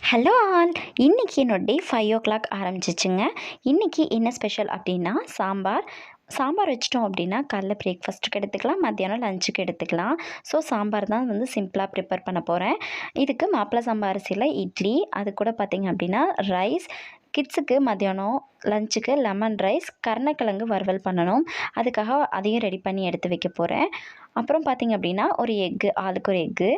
Hello all. இன்றைக்கி என்னோட டே 5 o'clock ஆரம்பிச்சிச்சுங்க. இன்றைக்கி என்ன ஸ்பெஷல் அப்படின்னா சாம்பார் வச்சிட்டோம் அப்படின்னா காலைல பிரேக்ஃபாஸ்ட்டுக்கு எடுத்துக்கலாம், மத்தியானம் லஞ்சுக்கு எடுத்துக்கலாம். ஸோ சாம்பார் தான் வந்து சிம்பிளாக ப்ரிப்பேர் பண்ண போகிறேன். இதுக்கு மாப்பிள சம்பா அரிசியில் இட்லி, அது கூட பார்த்திங்க அப்படின்னா ரைஸ், கிட்ஸுக்கு மத்தியானம் லஞ்சுக்கு லெமன் ரைஸ், கருணக்கிழங்கு வறுவல் பண்ணணும். அதுக்காக அதையும் ரெடி பண்ணி எடுத்து வைக்க போகிறேன். அப்புறம் பார்த்திங்க அப்படின்னா ஒரு எக்கு, ஆளுக்கு ஒரு எக்கு.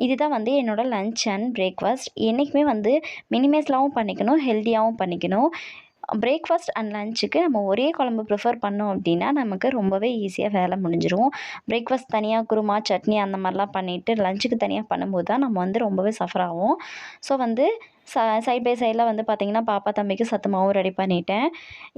இதுதான் வந்து என்னோடய லன்ச் அண்ட் பிரேக்ஃபாஸ்ட். என்றைக்குமே வந்து மினிமைஸ்லாகவும் பண்ணிக்கணும், ஹெல்த்தியாகவும் பண்ணிக்கணும். பிரேக்ஃபாஸ்ட் அண்ட் லஞ்சுக்கு நம்ம ஒரே குழம்பு ப்ரிஃபர் பண்ணோம் அப்படின்னா நமக்கு ரொம்பவே ஈஸியாக வேலை முடிஞ்சிடும். பிரேக்ஃபாஸ்ட் தனியாக குருமா, சட்னி அந்த மாதிரிலாம் பண்ணிவிட்டு லஞ்சுக்கு தனியாக பண்ணும்போது தான் நம்ம வந்து ரொம்பவே சஃபர் ஆகும். ஸோ வந்து சைட் பை சைடில் வந்து பார்த்திங்கன்னா பாப்பா தம்பிக்கு சத்து மாவும் ரெடி பண்ணிட்டேன்.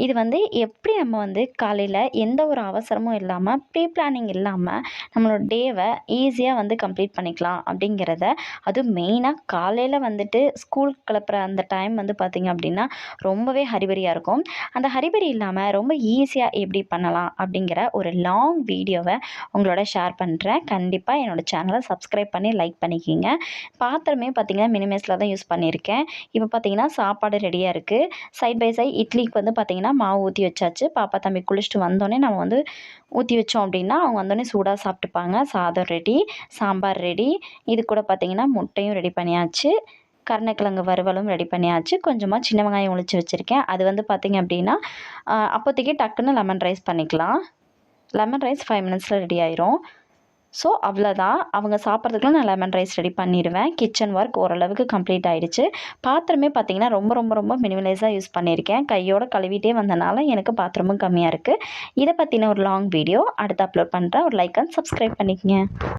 இது வந்து எப்படி நம்ம வந்து காலையில் எந்த ஒரு அவசரமும் இல்லாமல், ப்ரீ பிளானிங் இல்லாமல் நம்மளோட டேவை ஈஸியாக வந்து கம்ப்ளீட் பண்ணிக்கலாம் அப்படிங்கிறத, அதுவும் மெயினாக காலையில் வந்துட்டு ஸ்கூல் கிளப்புற அந்த டைம் வந்து பார்த்திங்க அப்படின்னா ரொம்பவே ஹரிபரியாக இருக்கும். அந்த ஹரிபரி இல்லாமல் ரொம்ப ஈஸியாக எப்படி பண்ணலாம் அப்படிங்கிற ஒரு லாங் வீடியோவை உங்களோட ஷேர் பண்ணுறேன். கண்டிப்பாக என்னோடய சேனலை சப்ஸ்கிரைப் பண்ணி லைக் பண்ணிக்கிங்க. பாத்திரமே பார்த்திங்கன்னா மினிமைஸில் தான் யூஸ் பண்ணியிருக்கேன். இப்போ பார்த்திங்கன்னா சாப்பாடு ரெடியாக இருக்குது. சைட் பை சைட் இட்லிக்கு வந்து பார்த்திங்கன்னா மாவு ஊற்றி வச்சாச்சு. பாப்பா தம்பி குளிச்சுட்டு வந்தோடனே நம்ம வந்து ஊற்றி வச்சோம் அப்படின்னா அவங்க வந்தோடனே சூடாக சாப்பிட்டுப்பாங்க. சாதம் ரெடி, சாம்பார் ரெடி. இது கூட பார்த்திங்கன்னா முட்டையும் ரெடி பண்ணியாச்சு. கருணக்கிழங்கு வறுவலும் ரெடி பண்ணியாச்சு. கொஞ்சமாக சின்ன வெங்காயம் ஒழிச்சு வச்சுருக்கேன். அது வந்து பார்த்திங்க அப்படின்னா அப்போதைக்கு டக்குன்னு லெமன் ரைஸ் பண்ணிக்கலாம். லெமன் ரைஸ் 5 மினிட்ஸில் ரெடி ஆயிரும். ஸோ அவ்வளோதான். அவங்க சாப்பிட்றதுக்குள்ள நான் லெமன் ரைஸ் ரெடி பண்ணிடுவேன். கிச்சன் ஒர்க் ஓரளவுக்கு கம்ப்ளீட் ஆகிடுச்சு. பாத்திரமே பார்த்திங்கன்னா ரொம்ப ரொம்ப ரொம்ப மினிமலைஸாக யூஸ் பண்ணியிருக்கேன். கையோடு கழுவிட்டே வந்தனால எனக்கு பாத்திரமும் கம்மியாக இருக்குது. இதை பற்றின ஒரு லாங் வீடியோ அடுத்து அப்லோட் பண்ணுறேன். ஒரு லைக் அண்ட் சப்ஸ்கிரைப் பண்ணிக்கங்க.